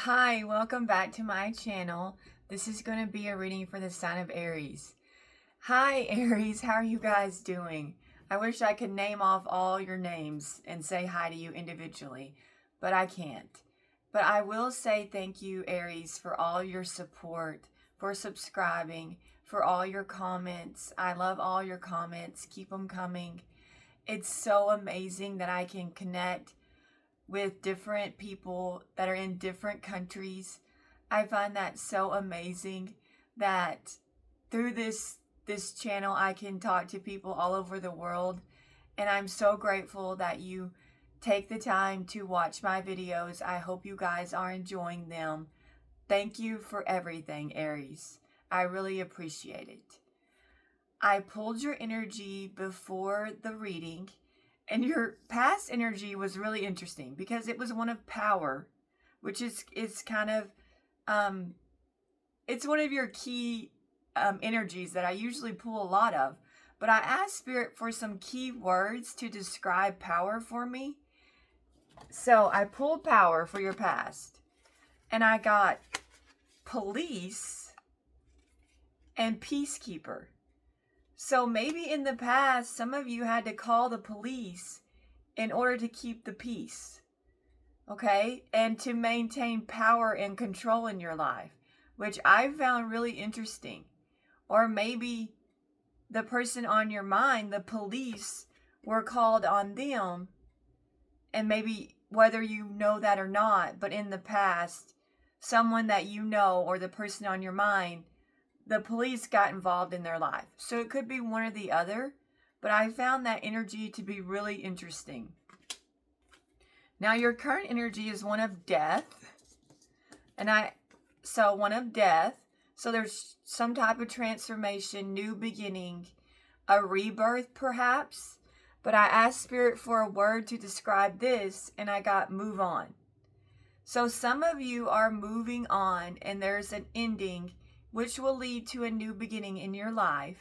Hi, welcome back to my channel. This is going to be a reading for the sign of Aries. Hi, Aries. How are you guys doing? I wish I could name off all your names and say hi to you individually, but I can't. But I will say thank you, Aries, for all your support, for subscribing, for all your comments. I love all your comments. Keep them coming. It's so amazing that I can connect with different people that are in different countries. I find that so amazing that through this channel I can talk to people all over the world, and I'm so grateful that you take the time to watch my videos. I hope you guys are enjoying them. Thank you for everything, Aries. I really appreciate it. I pulled your energy before the reading, and your past energy was really interesting because it was one of power, which is kind of it's one of your key energies that I usually pull a lot of. But I asked Spirit for some key words to describe power for me. So I pulled power for your past, and I got police and peacekeeper. So maybe in the past, some of you had to call the police in order to keep the peace, okay? And to maintain power and control in your life, which I found really interesting. Or maybe the person on your mind, the police, were called on them, and maybe whether you know that or not, but in the past, someone that you know or the person on your mind, the police got involved in their life. So it could be one or the other, but I found that energy to be really interesting. Now your current energy is one of death. One of death. So there's some type of transformation, new beginning, a rebirth perhaps. But I asked Spirit for a word to describe this, and I got move on. So some of you are moving on, and there's an ending which will lead to a new beginning in your life,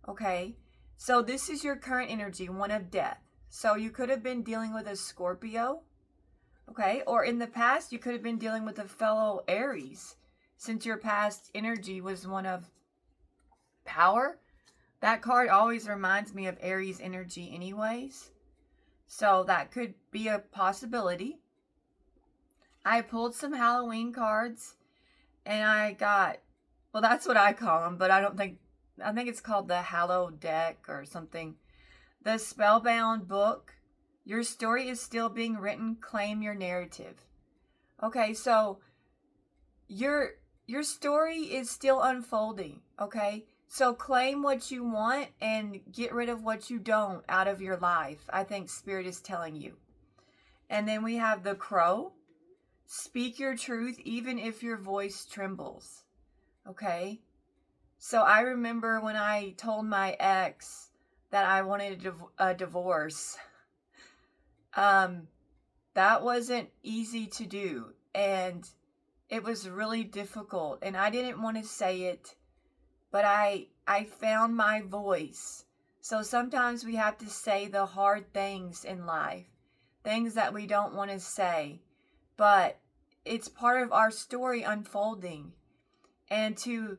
okay? So this is your current energy, one of death. So you could have been dealing with a Scorpio, okay? Or in the past, you could have been dealing with a fellow Aries, since your past energy was one of power. That card always reminds me of Aries energy anyways. So that could be a possibility. I pulled some Halloween cards, and I got, well, that's what I call them, but I think it's called the Hallow deck or something. The Spellbound book. Your story is still being written. Claim your narrative. Okay, so your story is still unfolding, okay? So claim what you want and get rid of what you don't out of your life. I think Spirit is telling you. And then we have the Crow. Speak your truth even if your voice trembles. Okay, so I remember when I told my ex that I wanted a divorce. That wasn't easy to do, and it was really difficult, and I didn't want to say it, but I found my voice. So sometimes we have to say the hard things in life, things that we don't want to say, but it's part of our story unfolding. And to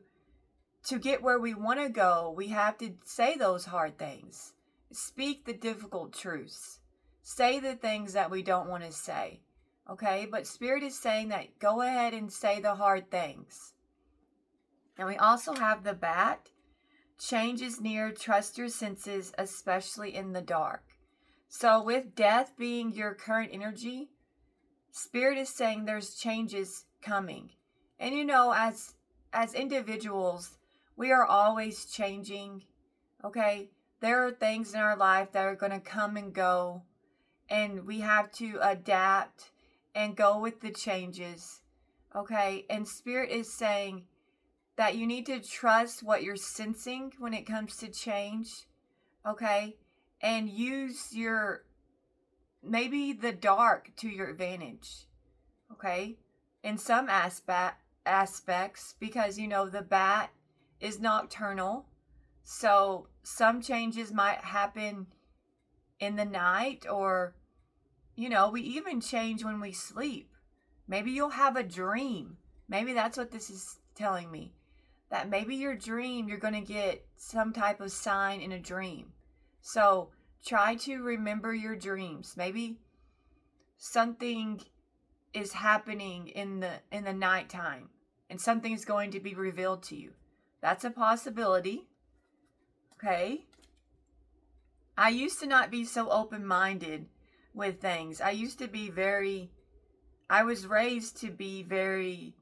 get where we want to go, we have to say those hard things. Speak the difficult truths. Say the things that we don't want to say. Okay? But Spirit is saying that go ahead and say the hard things. And we also have the Bat. Change is near. Trust your senses, especially in the dark. So with death being your current energy, Spirit is saying there's changes coming. And you know, as individuals, we are always changing, okay? There are things in our life that are going to come and go, and we have to adapt and go with the changes, okay? And Spirit is saying that you need to trust what you're sensing when it comes to change, okay? And use maybe the dark to your advantage, okay? In some aspects, because you know the Bat is nocturnal, so some changes might happen in the night, or you know, we even change when we sleep. Maybe you'll have a dream. Maybe that's what this is telling me. That maybe your dream, you're going to get some type of sign in a dream. So try to remember your dreams. Maybe something is happening in the nighttime and something is going to be revealed to you. That's a possibility. Okay. I used to not be so open-minded with things. I was raised to be very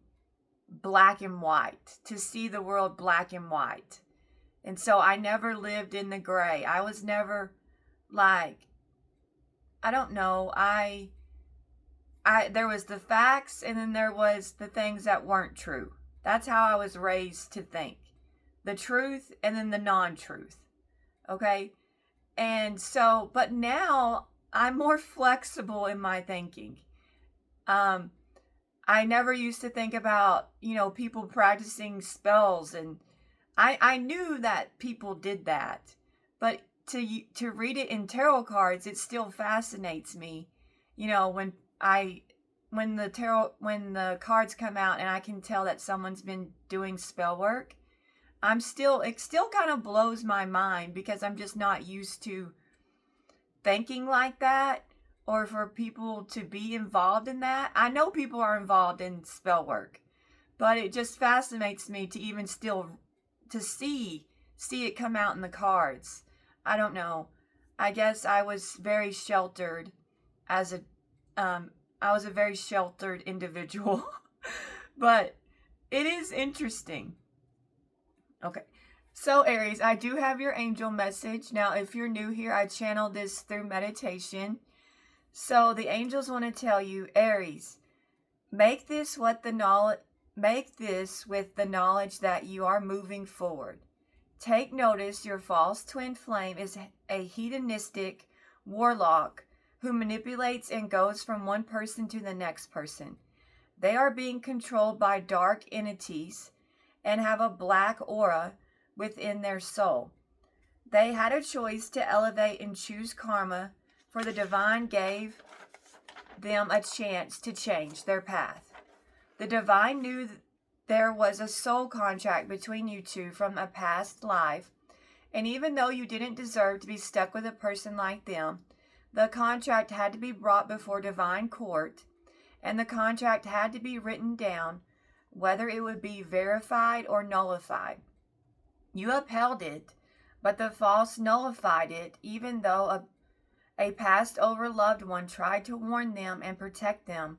black and white, to see the world black and white. And so I never lived in the gray. I was never like, I don't know, there was the facts and then there was the things that weren't true. That's how I was raised to think. The truth and then the non-truth. Okay? And so, but now I'm more flexible in my thinking. I never used to think about, people practicing spells, and I knew that people did that. But to read it in tarot cards, it still fascinates me. When the cards come out and I can tell that someone's been doing spell work, it still kind of blows my mind because I'm just not used to thinking like that, or for people to be involved in that. I know people are involved in spell work, but it just fascinates me to even still to see it come out in the cards. I don't know. I guess I was very sheltered I was a very sheltered individual. But it is interesting. Okay. So Aries, I do have your angel message. Now, if you're new here, I channel this through meditation. So the angels want to tell you, Aries, make this with the knowledge that you are moving forward. Take notice your false twin flame is a hedonistic warlock who manipulates and goes from one person to the next person. They are being controlled by dark entities and have a black aura within their soul. They had a choice to elevate and choose karma, for the divine gave them a chance to change their path. The divine knew there was a soul contract between you two from a past life, and even though you didn't deserve to be stuck with a person like them, the contract had to be brought before divine court, and the contract had to be written down, whether it would be verified or nullified. You upheld it, but the false nullified it, even though a passed over loved one tried to warn them and protect them.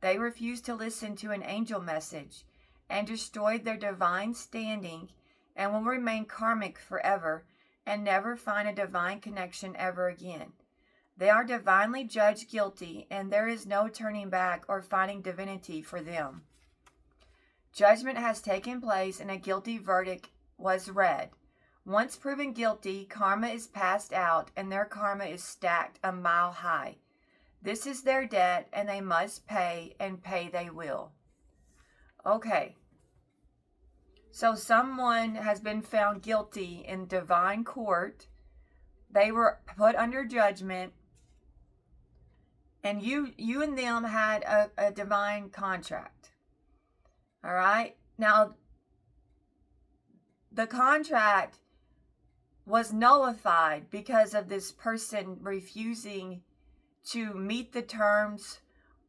They refused to listen to an angel message and destroyed their divine standing and will remain karmic forever and never find a divine connection ever again. They are divinely judged guilty, and there is no turning back or finding divinity for them. Judgment has taken place and a guilty verdict was read. Once proven guilty, karma is passed out and their karma is stacked a mile high. This is their debt and they must pay, and pay they will. Okay. So someone has been found guilty in divine court. They were put under judgment, and you and them had a divine contract. All right? Now, the contract was nullified because of this person refusing to meet the terms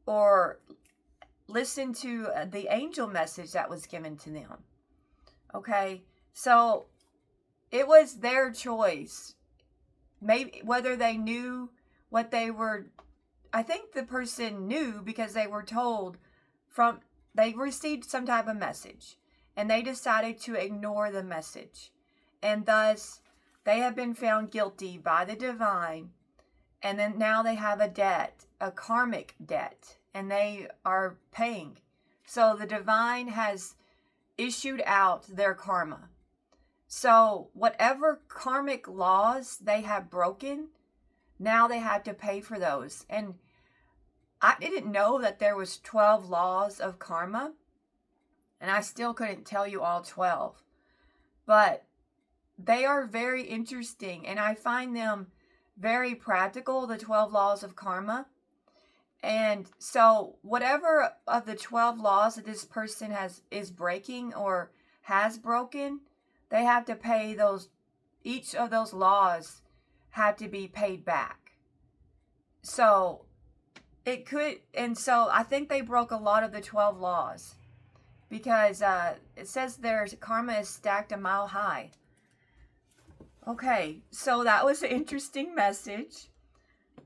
or listen to the angel message that was given to them. Okay? So it was their choice. Maybe whether they knew what they were, I think the person knew because they were told they received some type of message and they decided to ignore the message. And thus, they have been found guilty by the divine, and then now they have a debt, a karmic debt, and they are paying. So the divine has issued out their karma. So whatever karmic laws they have broken, now they have to pay for those. And I didn't know that there was 12 laws of karma, and I still couldn't tell you all 12. But they are very interesting, and I find them very practical, the 12 laws of karma. And so whatever of the 12 laws that this person is breaking or has broken, they have to pay those. Each of those laws have to be paid back. So it could, and so I think they broke a lot of the 12 laws, because it says there's karma is stacked a mile high. Okay, so that was an interesting message.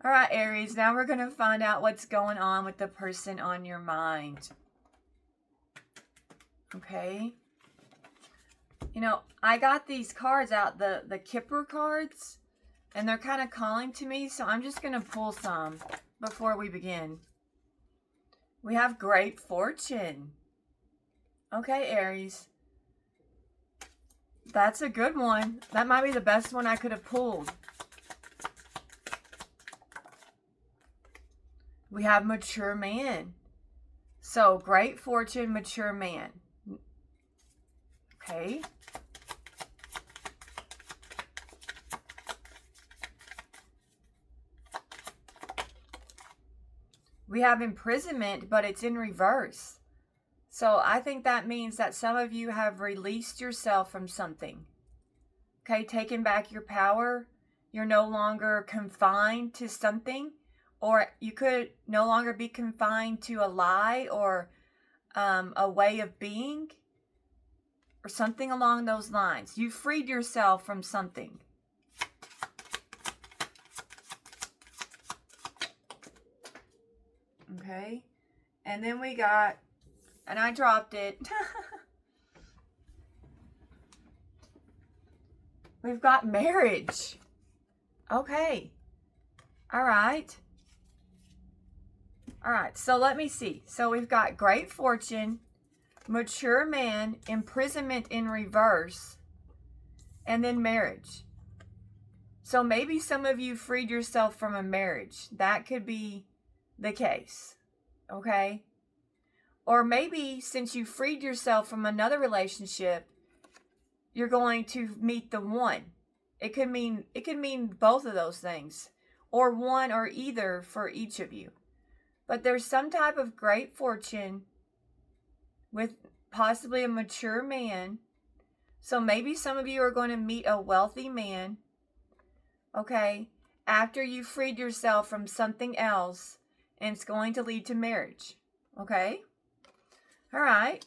All right, Aries, now we're going to find out what's going on with the person on your mind. Okay. You know, I got these cards out, the Kipper cards, and they're kind of calling to me, so I'm just going to pull some before we begin. We have great fortune. Okay, Aries. That's a good one. That might be the best one I could have pulled. We have mature man. So, great fortune, mature man. Okay. We have imprisonment, but it's in reverse. So I think that means that some of you have released yourself from something. Okay, taken back your power. You're no longer confined to something, or you could no longer be confined to a lie or a way of being or something along those lines. You freed yourself from something. Okay, and then we got, and I dropped it. We've got marriage. Okay. All right. All right. So let me see. So we've got great fortune, mature man, imprisonment in reverse, and then marriage. So maybe some of you freed yourself from a marriage. That could be the case. Okay. Or maybe since you freed yourself from another relationship, you're going to meet the one. It could mean both of those things, or one or either for each of you. But there's some type of great fortune with possibly a mature man. So maybe some of you are going to meet a wealthy man, okay, after you freed yourself from something else, and it's going to lead to marriage. Okay? All right.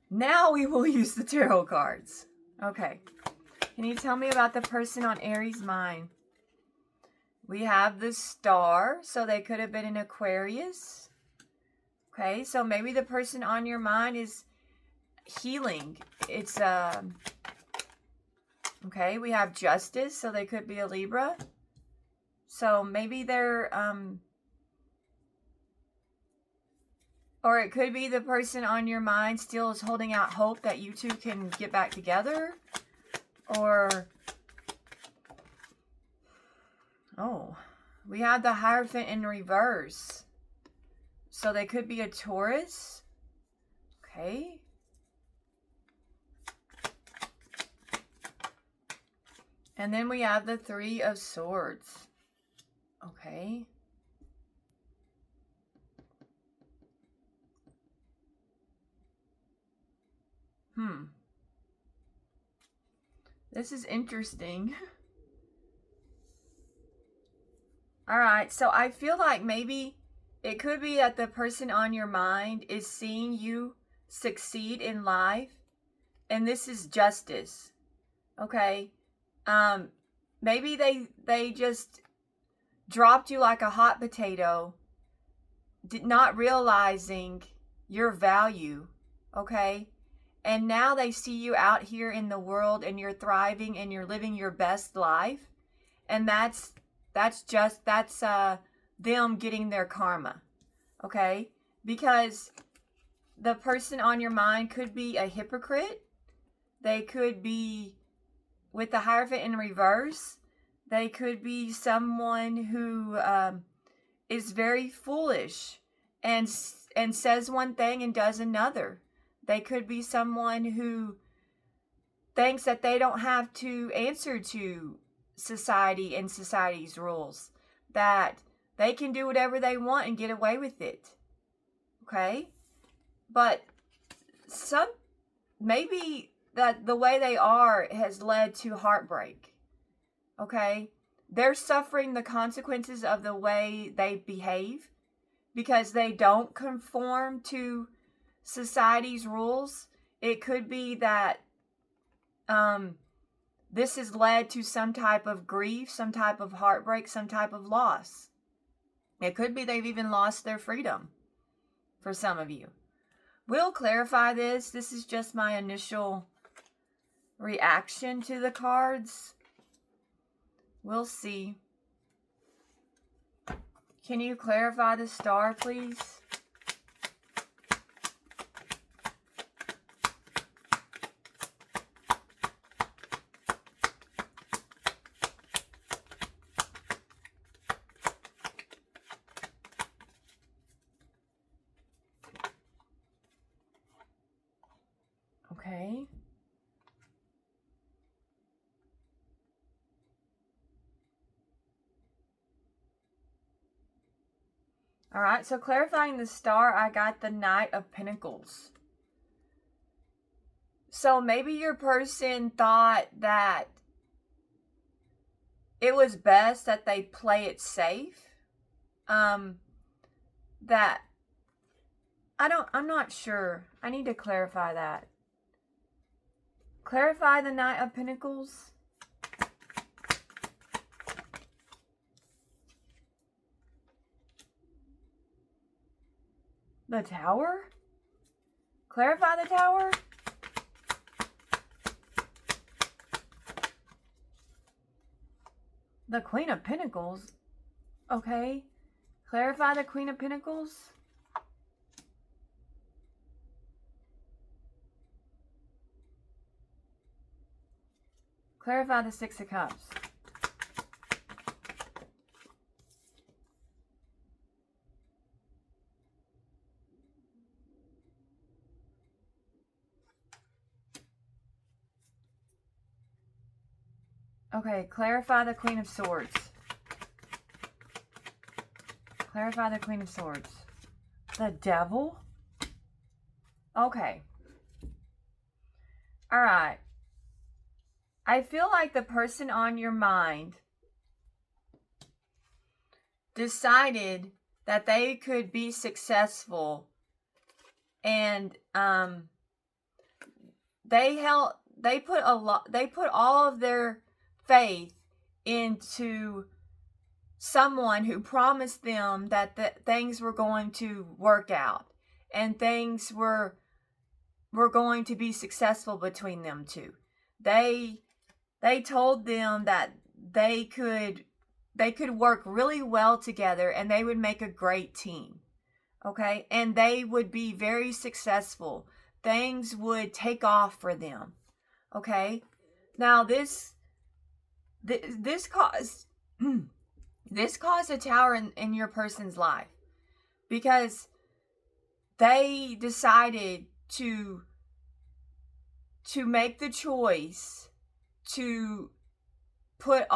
Now we will use the tarot cards. Okay. Can you tell me about the person on Aries' mind? We have the Star, so they could have been an Aquarius. Okay, so maybe the person on your mind is healing. It's, okay, we have Justice, so they could be a Libra. So maybe they're, or it could be the person on your mind still is holding out hope that you two can get back together. Or, oh, we have the Hierophant in reverse. So they could be a Taurus. Okay. And then we have the Three of Swords. Okay. This is interesting. All right, so I feel like maybe it could be that the person on your mind is seeing you succeed in life, and this is Justice. Okay? Maybe they just dropped you like a hot potato, not realizing your value, okay? And now they see you out here in the world and you're thriving and you're living your best life. And that's them getting their karma. Okay? Because the person on your mind could be a hypocrite. They could be, with the Hierophant in reverse, they could be someone who is very foolish and says one thing and does another. They could be someone who thinks that they don't have to answer to society and society's rules. that they can do whatever they want and get away with it. Okay? But maybe that the way they are has led to heartbreak. Okay? They're suffering the consequences of the way they behave because they don't conform to society's rules. It could be that this has led to some type of grief, some type of heartbreak, some type of loss. It could be they've even lost their freedom for some of you. We'll clarify this. This is just my initial reaction to the cards. We'll see. Can you clarify the star, please? Okay. All right, so clarifying the star, I got the Knight of Pentacles. So maybe your person thought that it was best that they play it safe. That I'm not sure. I need to clarify that. Clarify the Knight of Pentacles. The Tower? Clarify the Tower? The Queen of Pentacles? Okay. Clarify the Queen of Pentacles? Clarify the Six of Cups. Okay, clarify the Queen of Swords. Clarify the Queen of Swords. The Devil? Okay. Alright. I feel like the person on your mind decided that they could be successful, and they put all of their faith into someone who promised them that things were going to work out and things were going to be successful between them two. They told them that they could work really well together and they would make a great team. Okay? And they would be very successful. Things would take off for them. Okay? Now this caused a tower in your person's life because they decided to make the choice to put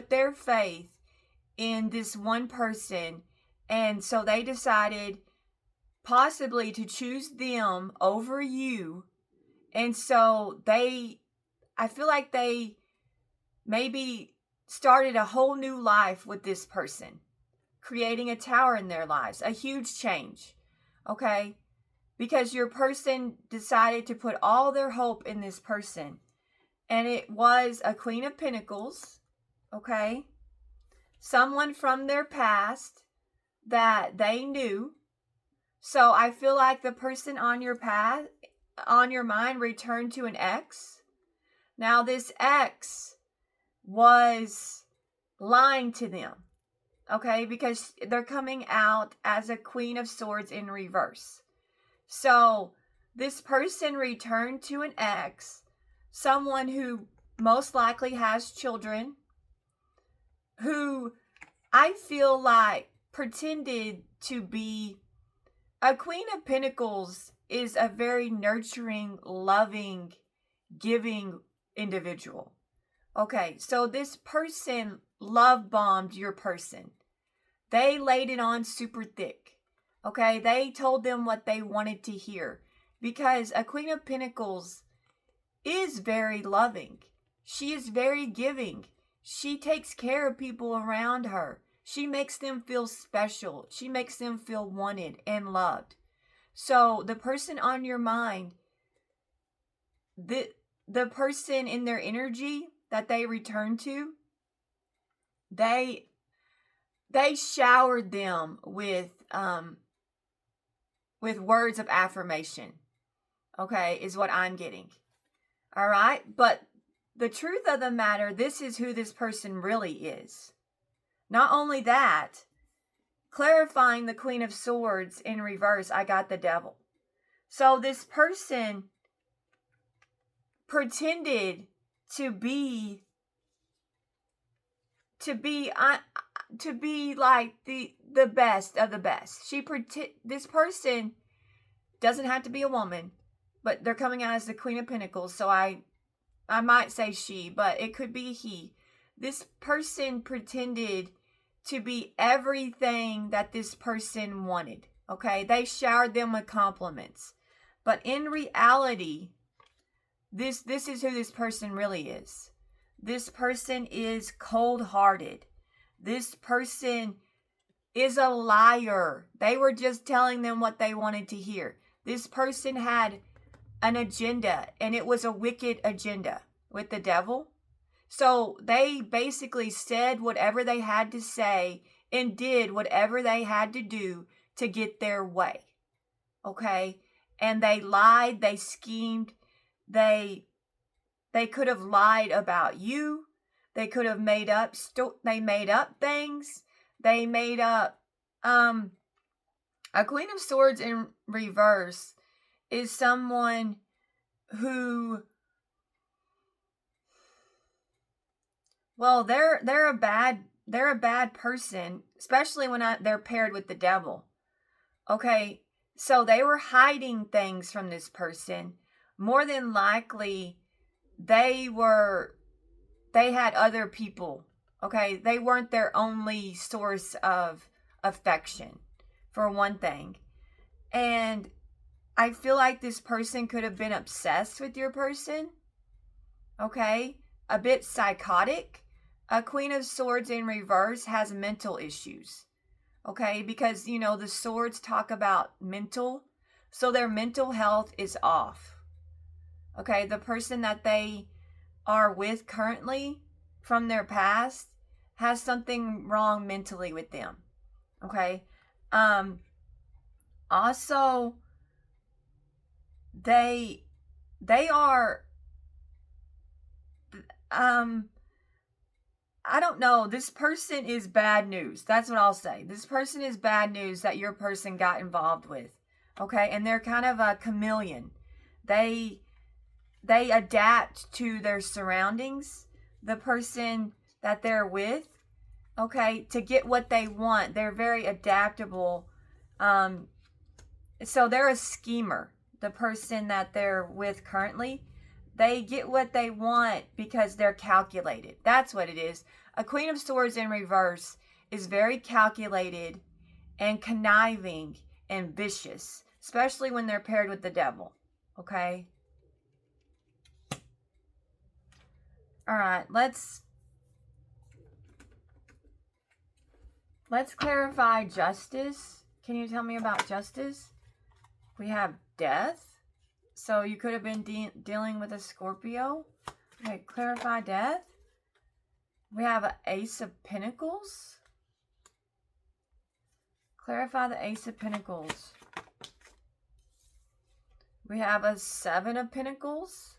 their faith in this one person, and so they decided possibly to choose them over you. And so I feel like they maybe started a whole new life with this person, creating a tower in their lives, a huge change, okay? Because your person decided to put all their hope in this person. And it was a Queen of Pentacles, okay? Someone from their past that they knew. So I feel like the person on your mind returned to an ex. Now this ex was lying to them, okay? Because they're coming out as a Queen of Swords in reverse. So this person returned to an ex, someone who most likely has children, who I feel like pretended to be a Queen of Pentacles is a very nurturing, loving, giving individual. Okay, so this person love bombed your person. They laid it on super thick. Okay, they told them what they wanted to hear. Because a Queen of Pentacles is very loving. She is very giving. She takes care of people around her. She makes them feel special. She makes them feel wanted and loved. So the person on your mind, the person in their energy that they return to, they showered them with words of affirmation. Okay, is what I'm getting. All right, but the truth of the matter, this is who this person really is. Not only that, clarifying the Queen of Swords in reverse, I got the Devil. So this person pretended to be like the best of the best. This person doesn't have to be a woman, but they're coming out as the Queen of Pentacles, so I might say she, but it could be he. This person pretended to be everything that this person wanted. Okay, they showered them with compliments, but in reality, this is who this person really is. This person is cold-hearted. This person is a liar. They were just telling them what they wanted to hear. This person had an agenda, and it was a wicked agenda with the Devil. So they basically said whatever they had to say and did whatever they had to do to get their way. Okay? And they lied, they schemed, they could have lied about you. They could have made up things. They made up a Queen of Swords in reverse is someone who, well, they're a bad person, especially when they're paired with the Devil. Okay, so they were hiding things from this person. More than likely, they had other people. Okay, they weren't their only source of affection, for one thing. And I feel like this person could have been obsessed with your person. Okay, a bit psychotic. A Queen of Swords in reverse has mental issues. Okay, because, the swords talk about mental. So their mental health is off. Okay, the person that they are with currently from their past has something wrong mentally with them. Okay. Also, they are, I don't know. This person is bad news. That's what I'll say. This person is bad news that your person got involved with. Okay. And they're kind of a chameleon. They adapt to their surroundings, the person that they're with, okay, to get what they want. They're very adaptable. So they're a schemer, the person that they're with currently. They get what they want because they're calculated. That's what it is. A Queen of Swords in reverse is very calculated and conniving and vicious, especially when they're paired with the Devil, okay? All right, let's clarify justice. Can you tell me about justice? We have death. So you could have been dealing with a Scorpio. Okay, clarify death. We have an Ace of Pentacles. Clarify the Ace of Pentacles. We have a Seven of Pentacles.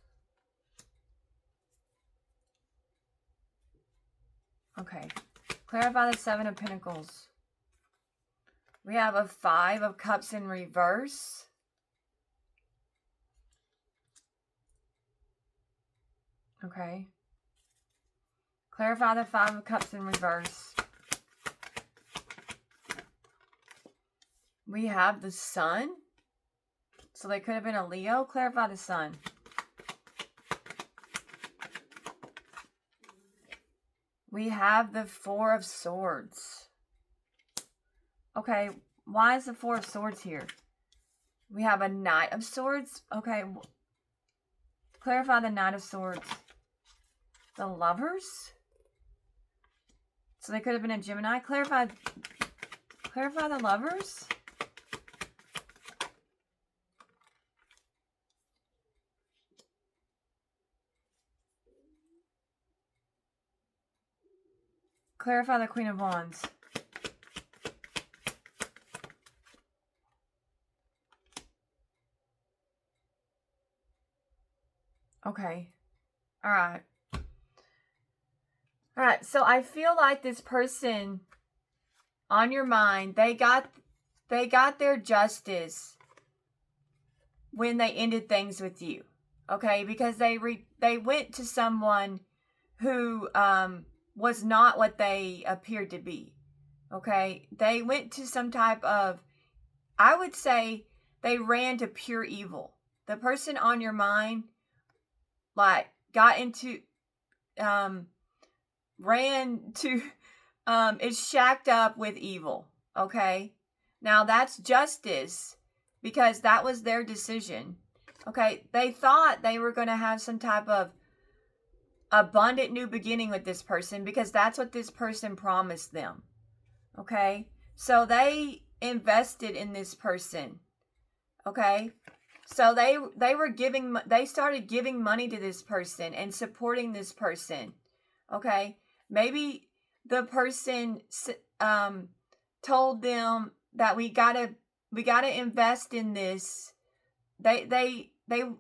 Okay. Clarify the Seven of Pentacles. We have a Five of Cups in reverse. Okay. Clarify the Five of Cups in reverse. We have the Sun. So they could have been a Leo. Clarify the Sun. We have the Four of Swords. Okay, why is the Four of Swords here? We have a Knight of Swords. Okay, clarify the Knight of Swords. The Lovers? So they could have been a Gemini. Clarify the Lovers? Clarify the Queen of Wands. Okay. All right. All right. So I feel like this person on your mind, they got their justice when they ended things with you. Okay? Because they went to someone who was not what they appeared to be. Okay? They went to some type of, I would say they ran to pure evil. The person on your mind, like, got into, ran to, is shacked up with evil. Okay? Now that's justice because that was their decision. Okay? They thought they were going to have some type of abundant new beginning with this person because that's what this person promised them. Okay? So they invested in this person. Okay? So they started giving money to this person and supporting this person. Okay? Maybe the person told them that we gotta invest in this. They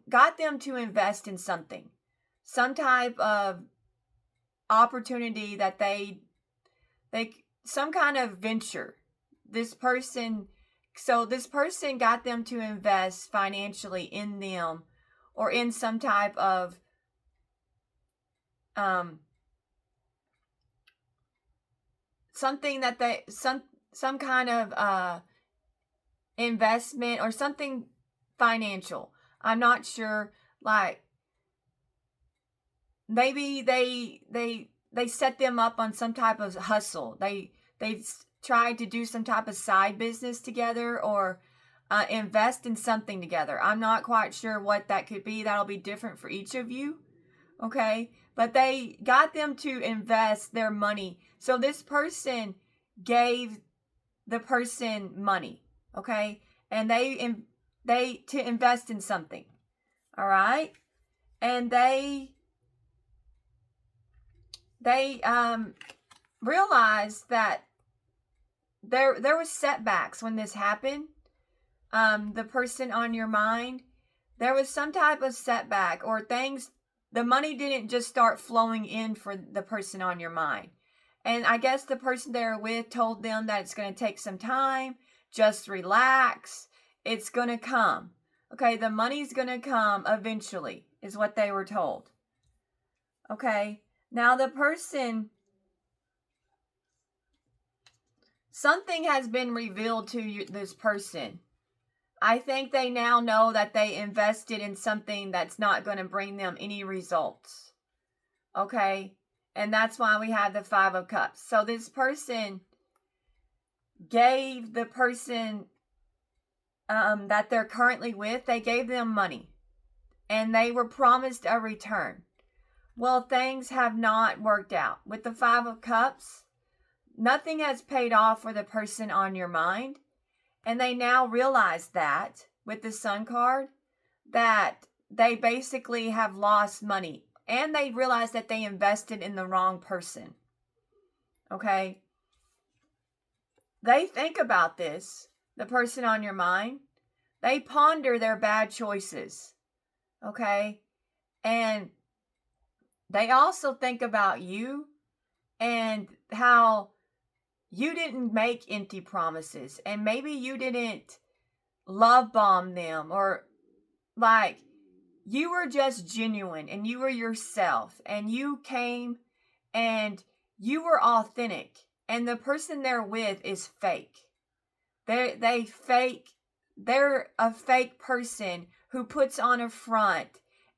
got them to invest in something. Some type of opportunity that they some kind of venture. This person got them to invest financially in them or in some type of something that some kind of investment or something financial. I'm not sure, like maybe they set them up on some type of hustle. They tried to do some type of side business together or invest in something together. I'm not quite sure what that could be. That'll be different for each of you. Okay? But they got them to invest their money. So this person gave the person money. Okay? And they to invest in something. All right? And they realized that there was setbacks when this happened. The person on your mind, there was some type of setback or things. The money didn't just start flowing in for the person on your mind. And I guess the person they were with told them that it's going to take some time. Just relax. It's going to come. Okay, the money's going to come eventually, is what they were told. Okay, now the person, something has been revealed to you, this person. I think they now know that they invested in something that's not going to bring them any results. Okay? And that's why we have the Five of Cups. So this person gave the person that they're currently with, they gave them money. And they were promised a return. Well, things have not worked out. With the Five of Cups, nothing has paid off for the person on your mind. And they now realize that, with the Sun card, that they basically have lost money. And they realize that they invested in the wrong person. Okay? They think about this, the person on your mind. They ponder their bad choices. Okay? And they also think about you and how you didn't make empty promises, and maybe you didn't love bomb them, or like you were just genuine and you were yourself and you came and you were authentic, and the person they're with is fake. They're a fake person who puts on a front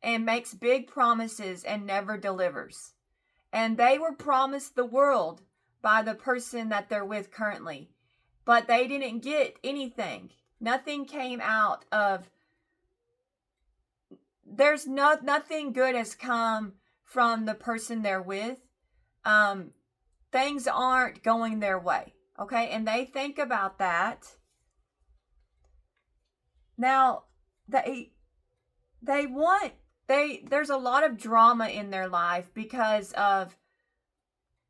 and makes big promises and never delivers. And they were promised the world by the person that they're with currently, but they didn't get anything. Nothing came out of, nothing good has come from the person they're with. Things aren't going their way. Okay. And they think about that. Now, there's a lot of drama in their life because of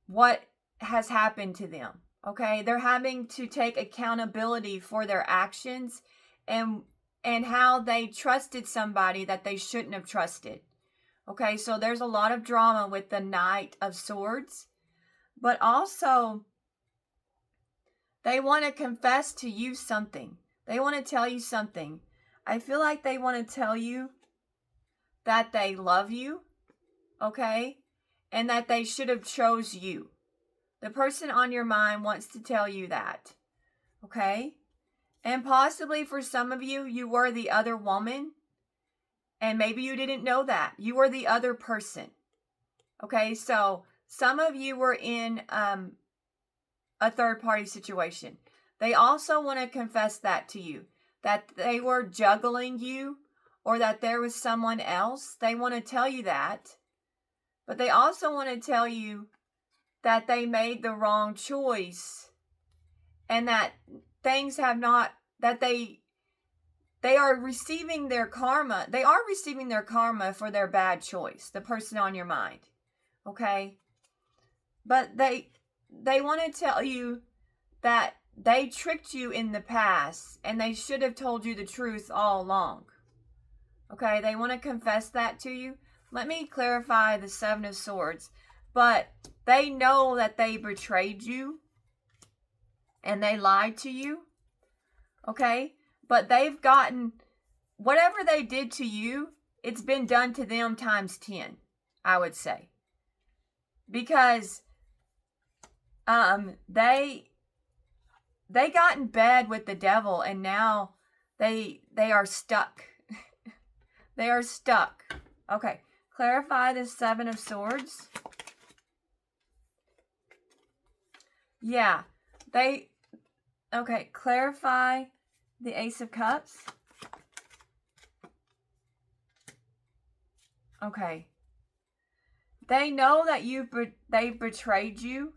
what has happened to them. Okay, they're having to take accountability for their actions and how they trusted somebody that they shouldn't have trusted. Okay, so there's a lot of drama with the Knight of Swords, but also they want to confess to you something. They want to tell you something. I feel like they want to tell you that they love you, okay, and that they should have chose you. The person on your mind wants to tell you that, okay? And possibly for some of you, you were the other woman, and maybe you didn't know that. You were the other person, okay? So some of you were in a third-party situation. They also want to confess that to you, that they were juggling you or that there was someone else. They want to tell you that, but they also want to tell you that they made the wrong choice and that things have not, that they are receiving their karma. They are receiving their karma for their bad choice, the person on your mind, okay? But they want to tell you that they tricked you in the past and they should have told you the truth all along, okay? They want to confess that to you. Let me clarify the Seven of Swords. But they know that they betrayed you and they lied to you, okay? But they've gotten, whatever they did to you, it's been done to them times 10, I would say. Because they got in bed with the devil and now they are stuck. They are stuck. Okay, clarify the Seven of Swords. Yeah, okay, clarify the Ace of Cups. Okay. They know that they've betrayed you,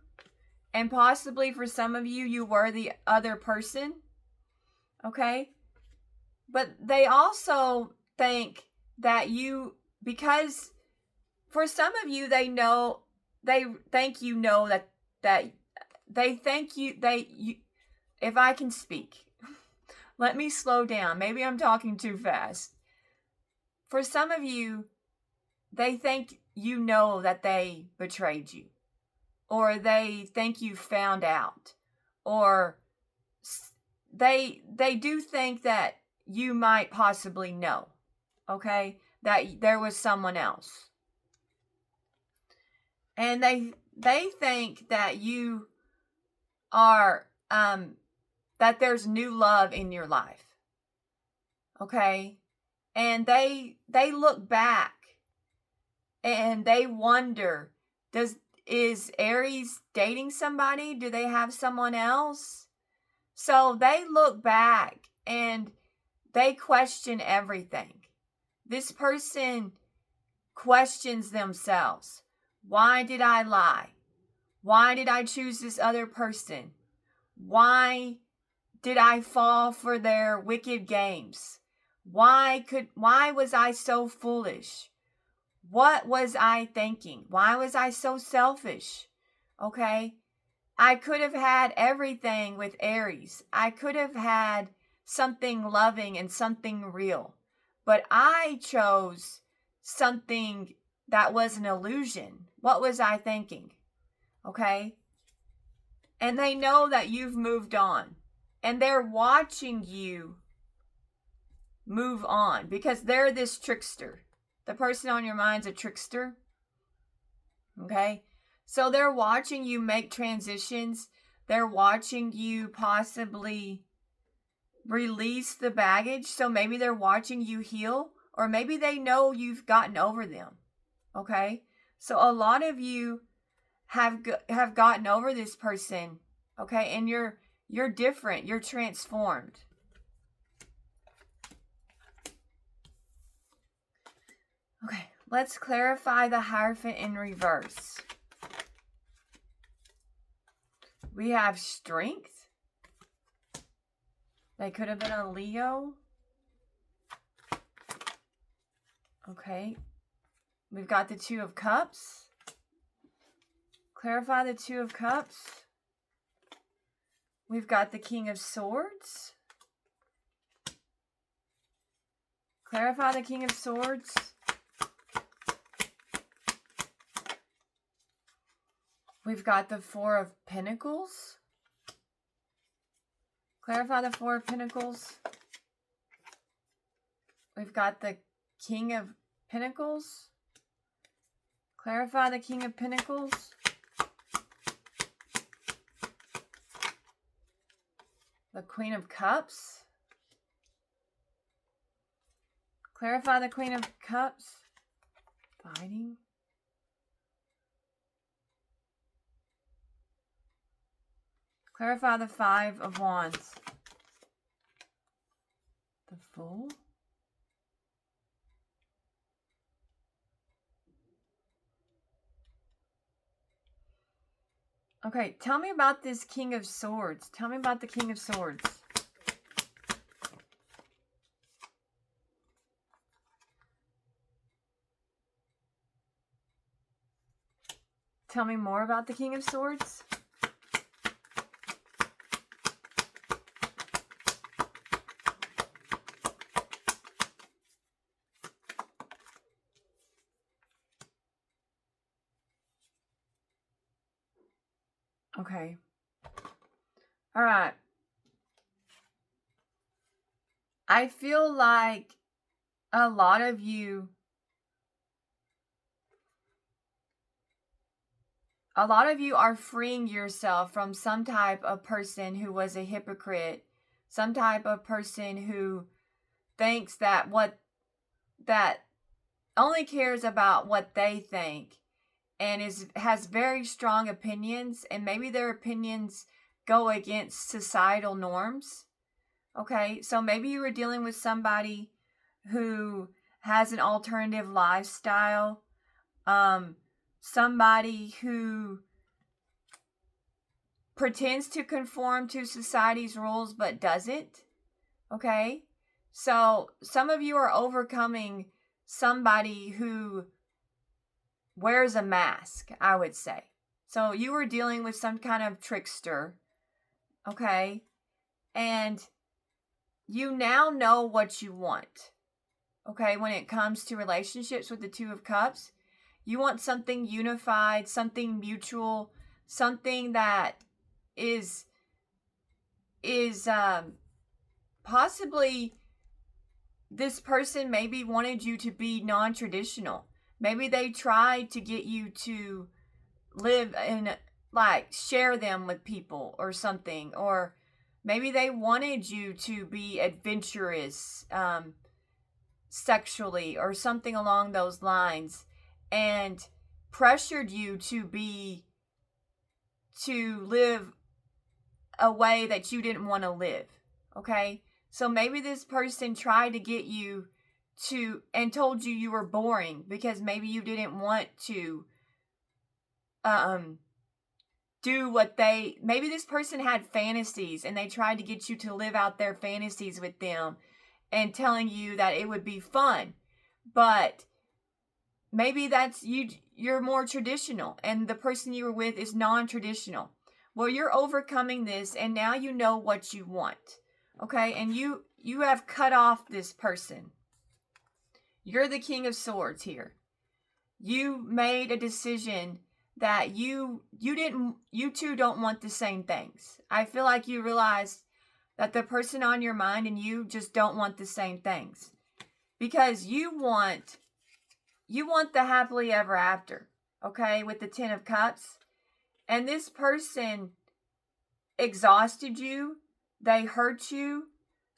and possibly for some of you, you were the other person, okay? But they also think that because for some of you, they think you know that they think you, if I can speak, let me slow down. Maybe I'm talking too fast. For some of you, they think you know that they betrayed you, or they think you found out, or they do think that you might possibly know, okay, that there was someone else. And they think that you are, that there's new love in your life, okay? And they look back and they wonder, is Aries dating somebody? Do they have someone else? So they look back and they question everything. This person questions themselves. Why did I lie? Why did I choose this other person? Why did I fall for their wicked games? Why was I so foolish? What was I thinking? Why was I so selfish? Okay? I could have had everything with Aries. I could have had something loving and something real. But I chose something that was an illusion. What was I thinking? Okay? And they know that you've moved on. And they're watching you move on because they're this trickster. The person on your mind's a trickster. Okay? So they're watching you make transitions. They're watching you possibly release the baggage. So maybe they're watching you heal, or maybe they know you've gotten over them. Okay? So a lot of you have gotten over this person, okay? And you're different. You're transformed. Okay, let's clarify the Hierophant in reverse. We have Strength. They could have been a Leo. Okay. We've got the Two of Cups. Clarify the Two of Cups. We've got the King of Swords. Clarify the King of Swords. We've got the Four of Pentacles. Clarify the Four of Pentacles. We've got the King of Pentacles. Clarify the King of Pentacles. The Queen of Cups. Clarify the Queen of Cups. Fighting. Clarify the Five of Wands. The Fool. Okay, tell me about this King of Swords. Tell me about the King of Swords. Tell me more about the King of Swords. Okay. All right. I feel like a lot of you are freeing yourself from some type of person who was a hypocrite, some type of person who thinks that only cares about what they think and has very strong opinions, and maybe their opinions go against societal norms. Okay, so maybe you were dealing with somebody who has an alternative lifestyle, somebody who pretends to conform to society's rules but doesn't. Okay, so some of you are overcoming somebody who wears a mask, I would say. So you were dealing with some kind of trickster, okay? And you now know what you want, okay? When it comes to relationships with the Two of Cups, you want something unified, something mutual, something that is possibly this person maybe wanted you to be non-traditional. Maybe they tried to get you to live in, like, share them with people or something. Or maybe they wanted you to be adventurous sexually or something along those lines, and pressured you to live a way that you didn't want to live. Okay? So maybe this person tried to get you to, and told you were boring because maybe you didn't want to do what maybe this person had fantasies and they tried to get you to live out their fantasies with them and telling you that it would be fun. But maybe that's you're more traditional and the person you were with is non-traditional. Well, you're overcoming this and now you know what you want. Okay? And you have cut off this person. You're the King of Swords here. You made a decision that you two don't want the same things. I feel like you realized that the person on your mind and you just don't want the same things. Because you want the happily ever after, okay, with the Ten of Cups. And this person exhausted you. They hurt you.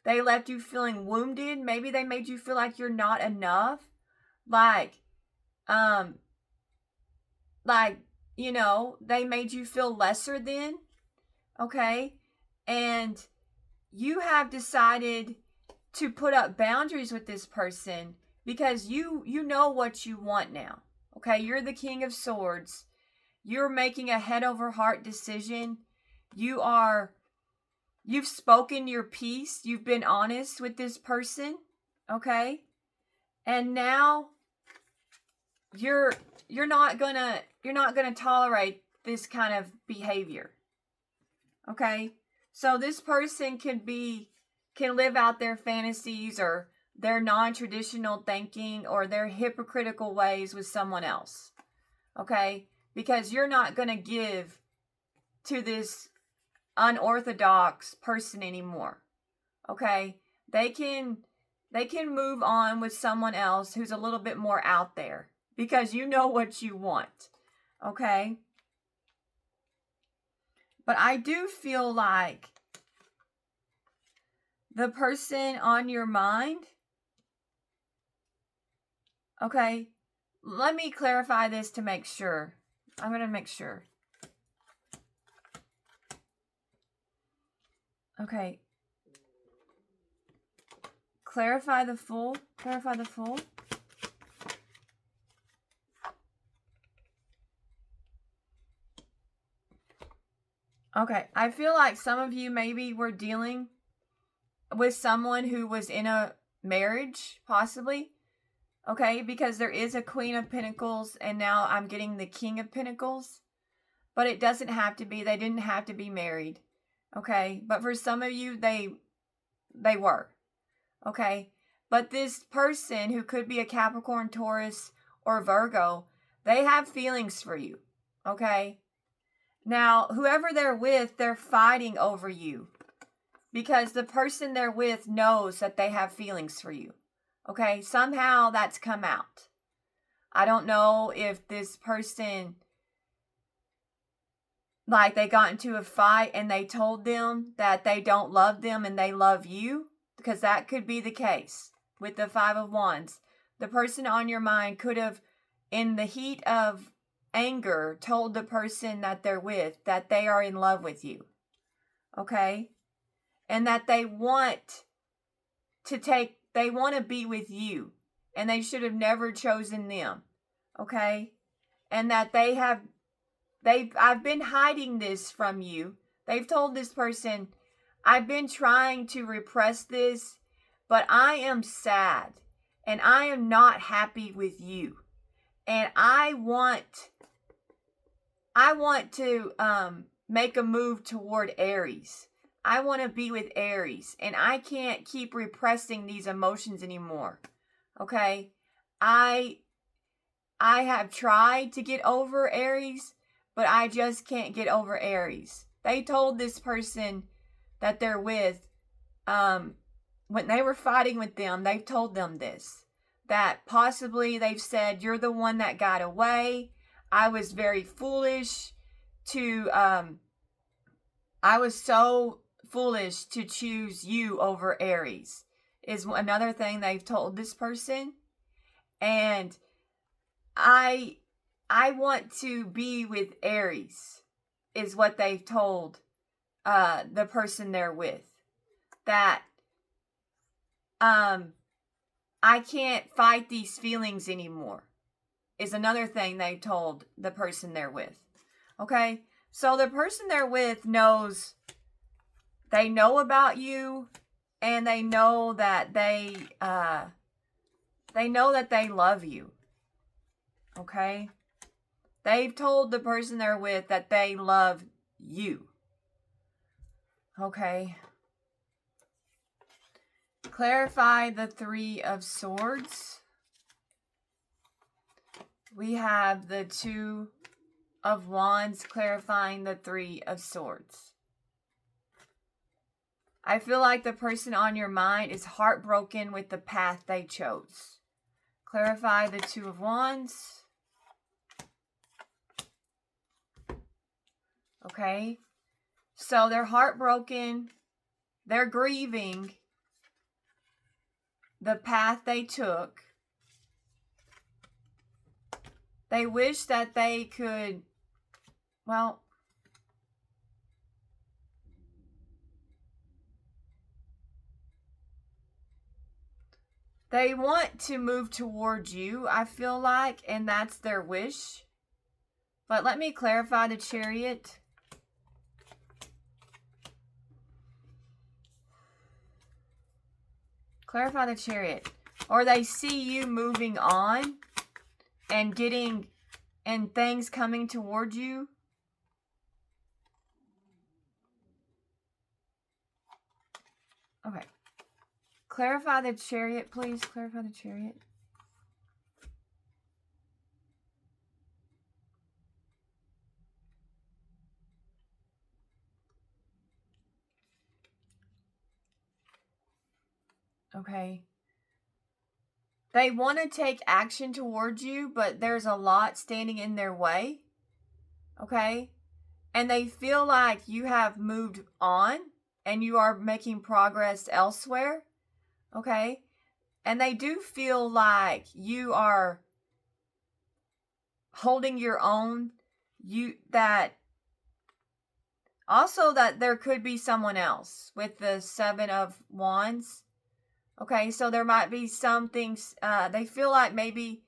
They left you feeling wounded. Maybe they made you feel like you're not enough. Like, they made you feel lesser than, okay? And you have decided to put up boundaries with this person because you know what you want now. Okay, you're the King of Swords. You're making a head over heart decision. You've spoken your piece. You've been honest with this person, okay? And now you're not going to tolerate this kind of behavior. Okay? So this person can live out their fantasies or their non-traditional thinking or their hypocritical ways with someone else. Okay? Because you're not going to give to this unorthodox person anymore. Okay? They can move on with someone else who's a little bit more out there because you know what you want. Okay? But I do feel like the person on your mind, okay, let me clarify this to make sure. I'm going to make sure. Okay. Clarify the full. Okay, I feel like some of you maybe were dealing with someone who was in a marriage, possibly. Okay, because there is a Queen of Pentacles, and now I'm getting the King of Pentacles. But it doesn't have to be. They didn't have to be married. Okay, but for some of you, they were. Okay, but this person who could be a Capricorn, Taurus, or Virgo, they have feelings for you. Okay. Now, whoever they're with, they're fighting over you because the person they're with knows that they have feelings for you. Okay, somehow that's come out. I don't know if this person, like, they got into a fight and they told them that they don't love them and they love you, because that could be the case with the Five of Wands. The person on your mind could have, in the heat of anger, told the person that they're with that they are in love with you. Okay? And that they want to be with you. And they should have never chosen them. Okay? And that I've been hiding this from you. They've told this person, I've been trying to repress this, but I am sad. And I am not happy with you. And I want to make a move toward Aries. I want to be with Aries. And I can't keep repressing these emotions anymore. Okay? I have tried to get over Aries, but I just can't get over Aries. They told this person that they're with, when they were fighting with them, they've told them this. That possibly they've said, you're the one that got away. I was very foolish I was so foolish to choose you over Aries, is another thing they've told this person. And I want to be with Aries, is what they've told the person they're with. That I can't fight these feelings anymore, is another thing they told the person they're with. Okay? So the person they're with knows, they know about you, and they know that they love you. Okay? They've told the person they're with that they love you. Okay? Clarify the Three of Swords. We have the Two of Wands clarifying the Three of Swords. I feel like the person on your mind is heartbroken with the path they chose. Clarify the Two of Wands. Okay. So they're heartbroken. They're grieving the path they took. They wish that they could Well, they want to move towards you, I feel like, and that's their wish. But let me clarify the Chariot. Clarify the Chariot. Or they see you moving on and getting and things coming towards you. Okay. Clarify the Chariot, please. Clarify the Chariot. Okay. They want to take action towards you, but there's a lot standing in their way. Okay? And they feel like you have moved on and you are making progress elsewhere. Okay? And they do feel like you are holding your own. That there could be someone else with the 7 of Wands. Okay, so there might be some things, they feel like maybe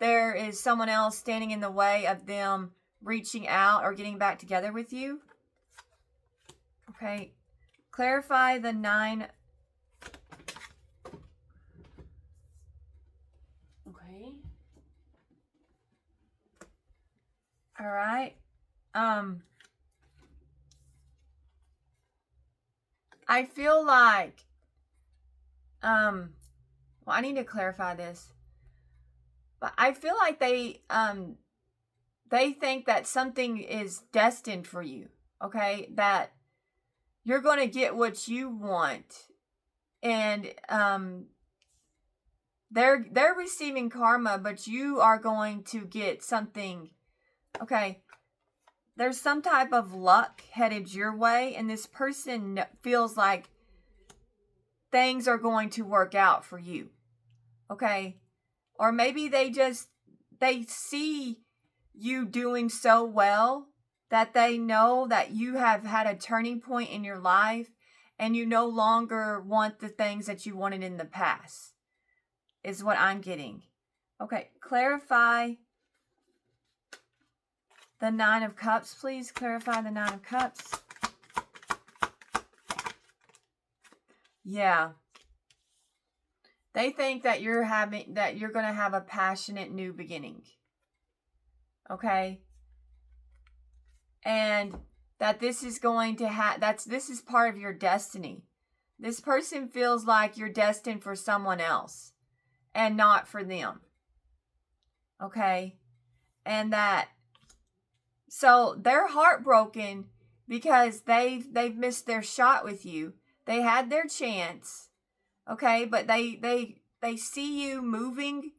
there is someone else standing in the way of them reaching out or getting back together with you. Okay, clarify the 9. Okay. All right. I feel like, well, I need to clarify this. But I feel like they think that something is destined for you. Okay, that you're going to get what you want, and they're receiving karma, but you are going to get something. Okay, there's some type of luck headed your way, and this person feels like things are going to work out for you. Okay, or maybe they see you doing so well that they know that you have had a turning point in your life and you no longer want the things that you wanted in the past, is what I'm getting. Okay, clarify the 9 of Cups, please. Clarify the 9 of Cups. Yeah. They think that you're going to have a passionate new beginning. Okay? And that this is going to this is part of your destiny. This person feels like you're destined for someone else and not for them. Okay? And so they're heartbroken because they've missed their shot with you. They had their chance. Okay? But they see you moving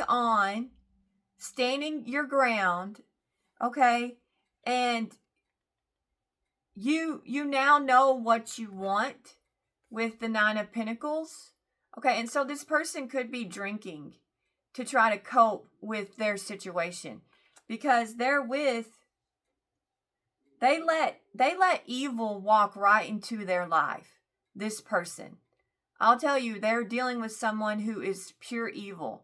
on, standing your ground. Okay? And you now know what you want with the 9 of Pentacles. Okay, and so this person could be drinking to try to cope with their situation, because they let evil walk right into their life. This person, I'll tell you, they're dealing with someone who is pure evil.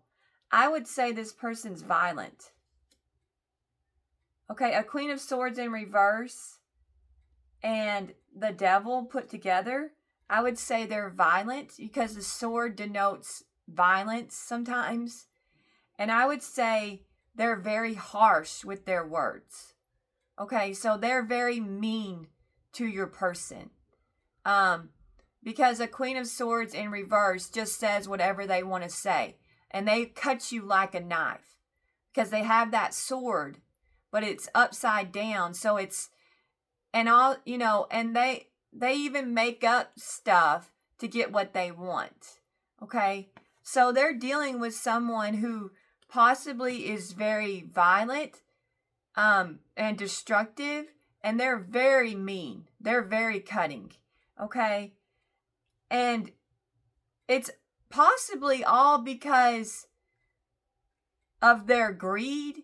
I would say this person's violent. Okay, a Queen of Swords in reverse and the Devil put together, I would say they're violent, because the sword denotes violence sometimes. And I would say they're very harsh with their words. Okay, so they're very mean to your person. Because a Queen of Swords in reverse just says whatever they want to say. And they cut you like a knife. Because they have that sword, but it's upside down. So it's, and all, and they even make up stuff to get what they want. Okay? So they're dealing with someone who possibly is very violent, and destructive, and they're very mean. They're very cutting. Okay? And it's possibly all because of their greed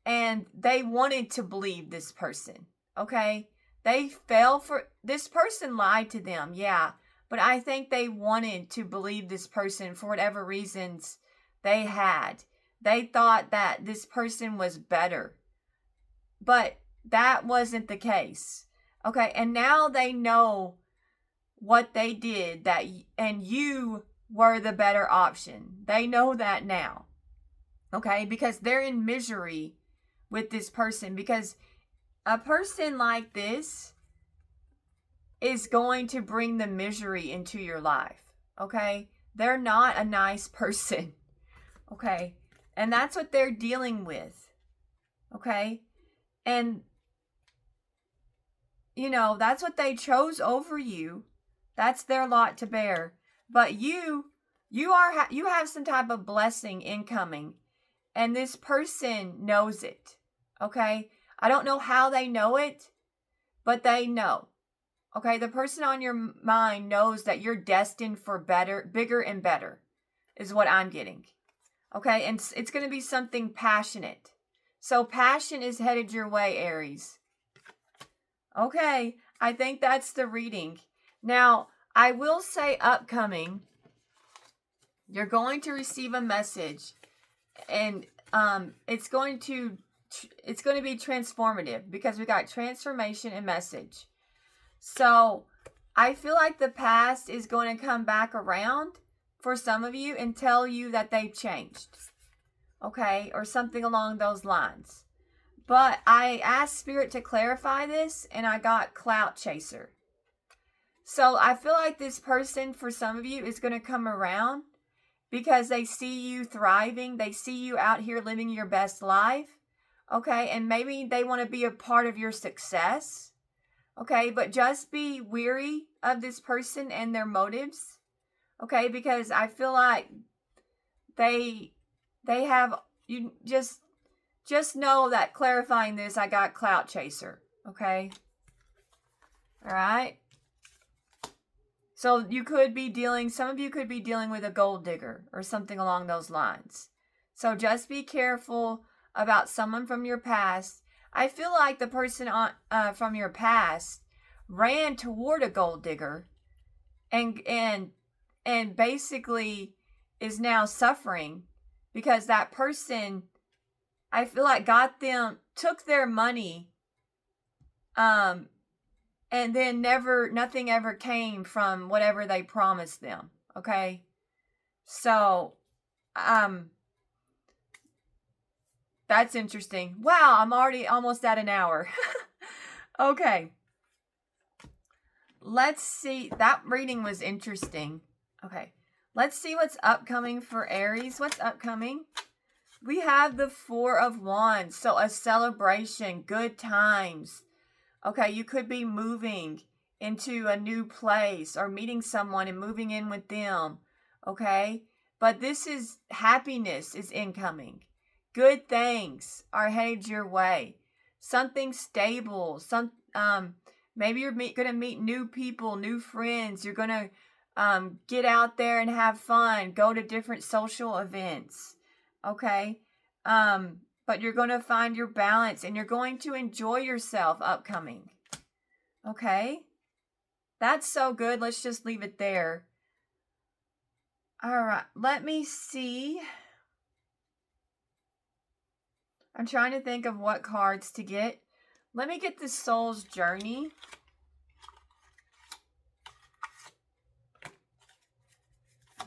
and they wanted to believe this person. Okay? They fell for this person, lied to them. Yeah. But I think they wanted to believe this person for whatever reasons they had. They thought that this person was better. But that wasn't the case. Okay? And now they know what they did, and you were the better option. They know that now. Okay? Because they're in misery with this person, because a person like this is going to bring the misery into your life. Okay? They're not a nice person. Okay? And that's what they're dealing with. Okay? And that's what they chose over you. That's their lot to bear. But you have some type of blessing incoming, and this person knows it. Okay? I don't know how they know it, but they know. Okay? The person on your mind knows that you're destined for better, bigger and better, is what I'm getting. Okay? And it's going to be something passionate. So passion is headed your way, Aries. Okay, I think that's the reading. Now, I will say upcoming, you're going to receive a message, and it's going to be transformative, because we got transformation and message. So I feel like the past is going to come back around for some of you and tell you that they've changed. Okay, or something along those lines. But I asked Spirit to clarify this, and I got clout chaser. So I feel like this person, for some of you, is going to come around because they see you thriving. They see you out here living your best life. Okay, and maybe they want to be a part of your success. Okay, but just be weary of this person and their motives. Okay, because I feel like they have, you just know that clarifying this, I got clout chaser. Okay? All right? So some of you could be dealing with a gold digger or something along those lines. So just be careful about someone from your past. I feel like the person from your past ran toward a gold digger and basically is now suffering, because that person, I feel like, took their money, and then nothing ever came from whatever they promised them. Okay? So, that's interesting. Wow, I'm already almost at an hour. Okay. Let's see. That reading was interesting. Okay. Let's see what's upcoming for Aries. What's upcoming? We have the Four of Wands. So a celebration, good times. Okay, you could be moving into a new place or meeting someone and moving in with them. Okay? But this is happiness is incoming. Good things are headed your way. Something stable. Maybe you're going to meet new people, new friends. You're going to get out there and have fun. Go to different social events. Okay? But you're going to find your balance, and you're going to enjoy yourself upcoming. Okay? That's so good. Let's just leave it there. All right. Let me see. I'm trying to think of what cards to get. Let me get the Soul's Journey.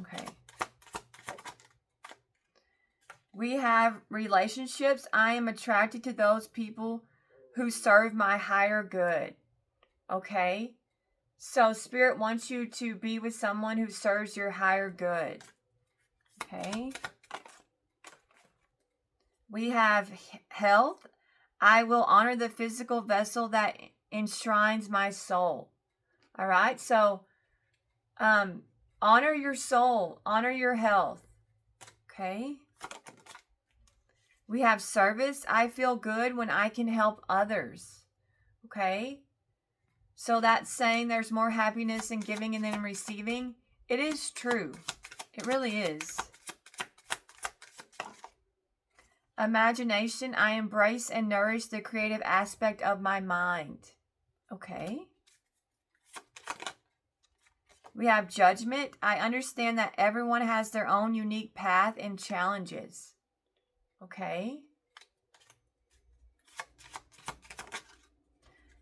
Okay. We have relationships. I am attracted to those people who serve my higher good. Okay? So Spirit wants you to be with someone who serves your higher good. Okay? We have health. I will honor the physical vessel that enshrines my soul. All right? So, honor your soul. Honor your health. Okay? We have service. I feel good when I can help others. Okay? So that's saying there's more happiness in giving and then receiving. It is true. It really is. Imagination. I embrace and nourish the creative aspect of my mind. Okay. We have judgment. I understand that everyone has their own unique path and challenges. Okay.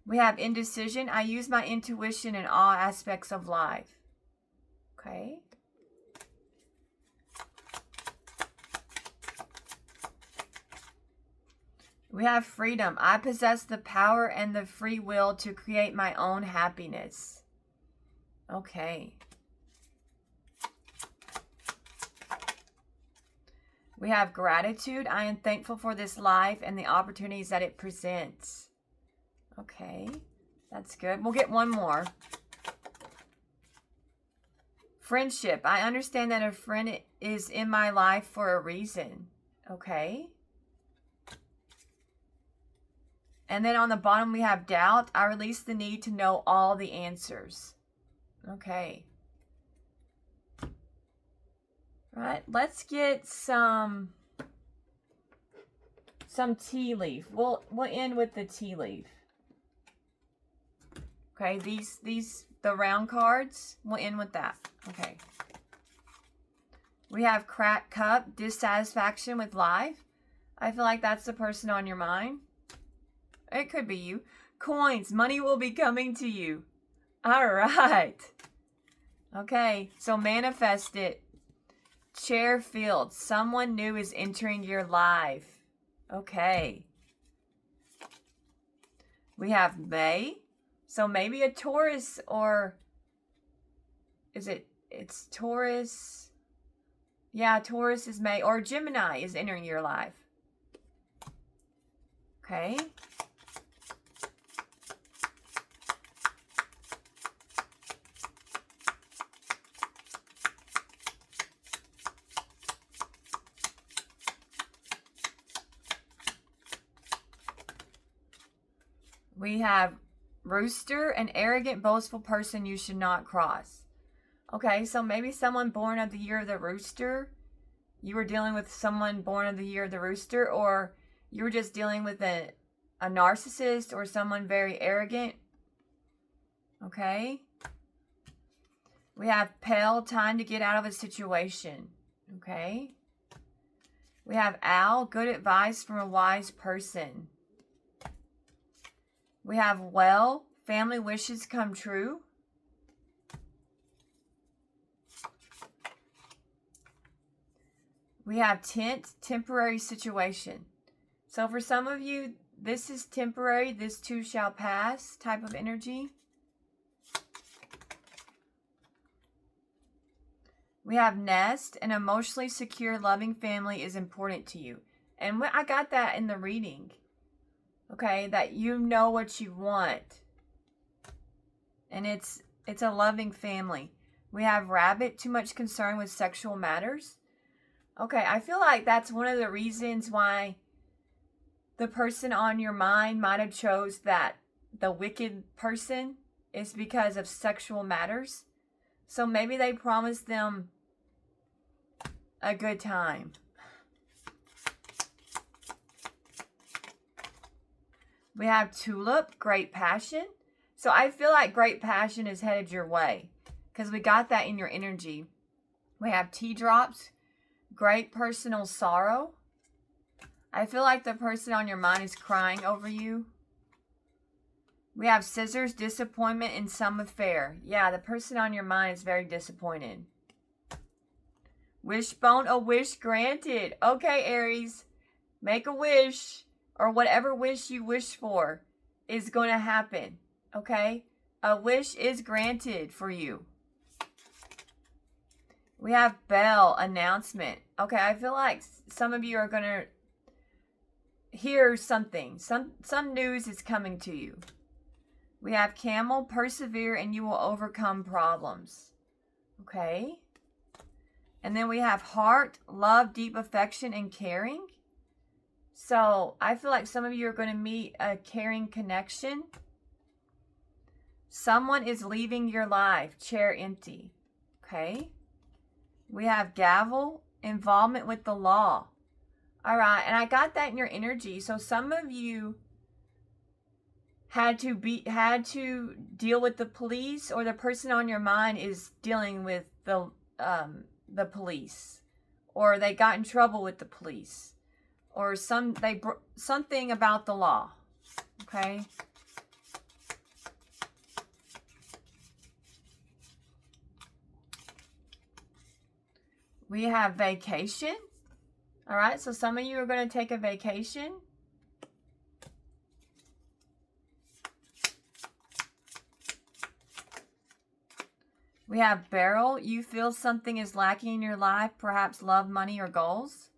We have indecision. I use my intuition in all aspects of life. Okay. We have freedom. I possess the power and the free will to create my own happiness. Okay. We have gratitude. I am thankful for this life and the opportunities that it presents. Okay, that's good. We'll get one more. Friendship. I understand that a friend is in my life for a reason. Okay. And then on the bottom we have doubt. I release the need to know all the answers. Okay. All right, let's get some tea leaf. We'll end with the tea leaf. Okay, the round cards, we'll end with that. Okay. We have cracked cup, dissatisfaction with life. I feel like that's the person on your mind. It could be you. Coins, money will be coming to you. All right. Okay, so manifest it. Chair filled. Someone new is entering your life. Okay. We have May. So maybe a Taurus, or it's Taurus. Yeah, Taurus is May, or Gemini is entering your life. Okay. We have Rooster, an arrogant, boastful person you should not cross. Okay, so maybe someone born of the year of the rooster. You were dealing with someone born of the year of the rooster, or you were just dealing with a narcissist or someone very arrogant. Okay. We have pale, time to get out of a situation. Okay. We have owl, good advice from a wise person. We have well, family wishes come true. We have tent, temporary situation. So for some of you, this is temporary, this too shall pass type of energy. We have nest, an emotionally secure, loving family is important to you. And I got that in the reading. Okay, that you know what you want. And it's a loving family. We have rabbit, too much concern with sexual matters. Okay, I feel like that's one of the reasons why the person on your mind might have chose that the wicked person is because of sexual matters. So maybe they promised them a good time. We have tulip, great passion. So I feel like great passion is headed your way because we got that in your energy. We have teardrops, great personal sorrow. I feel like the person on your mind is crying over you. We have scissors, disappointment in some affair. Yeah, the person on your mind is very disappointed. Wishbone, a wish granted. Okay, Aries, make a wish. Or whatever wish you wish for is going to happen, okay? A wish is granted for you. We have bell, announcement. Okay, I feel like some of you are going to hear something. Some news is coming to you. We have camel, persevere, and you will overcome problems. Okay? And then we have heart, love, deep affection, and caring. So I feel like some of you are going to meet a caring connection. Someone is leaving your life. Chair empty. Okay. We have gavel, involvement with the law. All right, and I got that in your energy. So some of you had to deal with the police, or the person on your mind is dealing with the police, or they got in trouble with the police, or something about the law. Okay. We have vacation. All right, so some of you are going to take a vacation. We have barrel. You feel something is lacking in your life, perhaps love, money, or goals.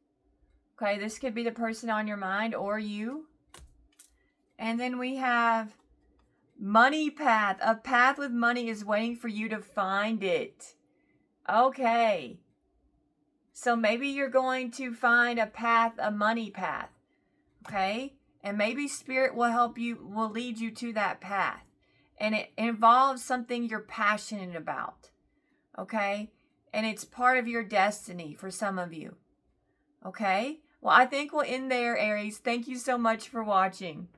Okay, this could be the person on your mind or you. And then we have money path. A path with money is waiting for you to find it. Okay. So maybe you're going to find a path, a money path. Okay? And maybe spirit will help you, will lead you to that path. And it involves something you're passionate about. Okay? And it's part of your destiny for some of you. Okay? Well, I think we'll end there, Aries. Thank you so much for watching.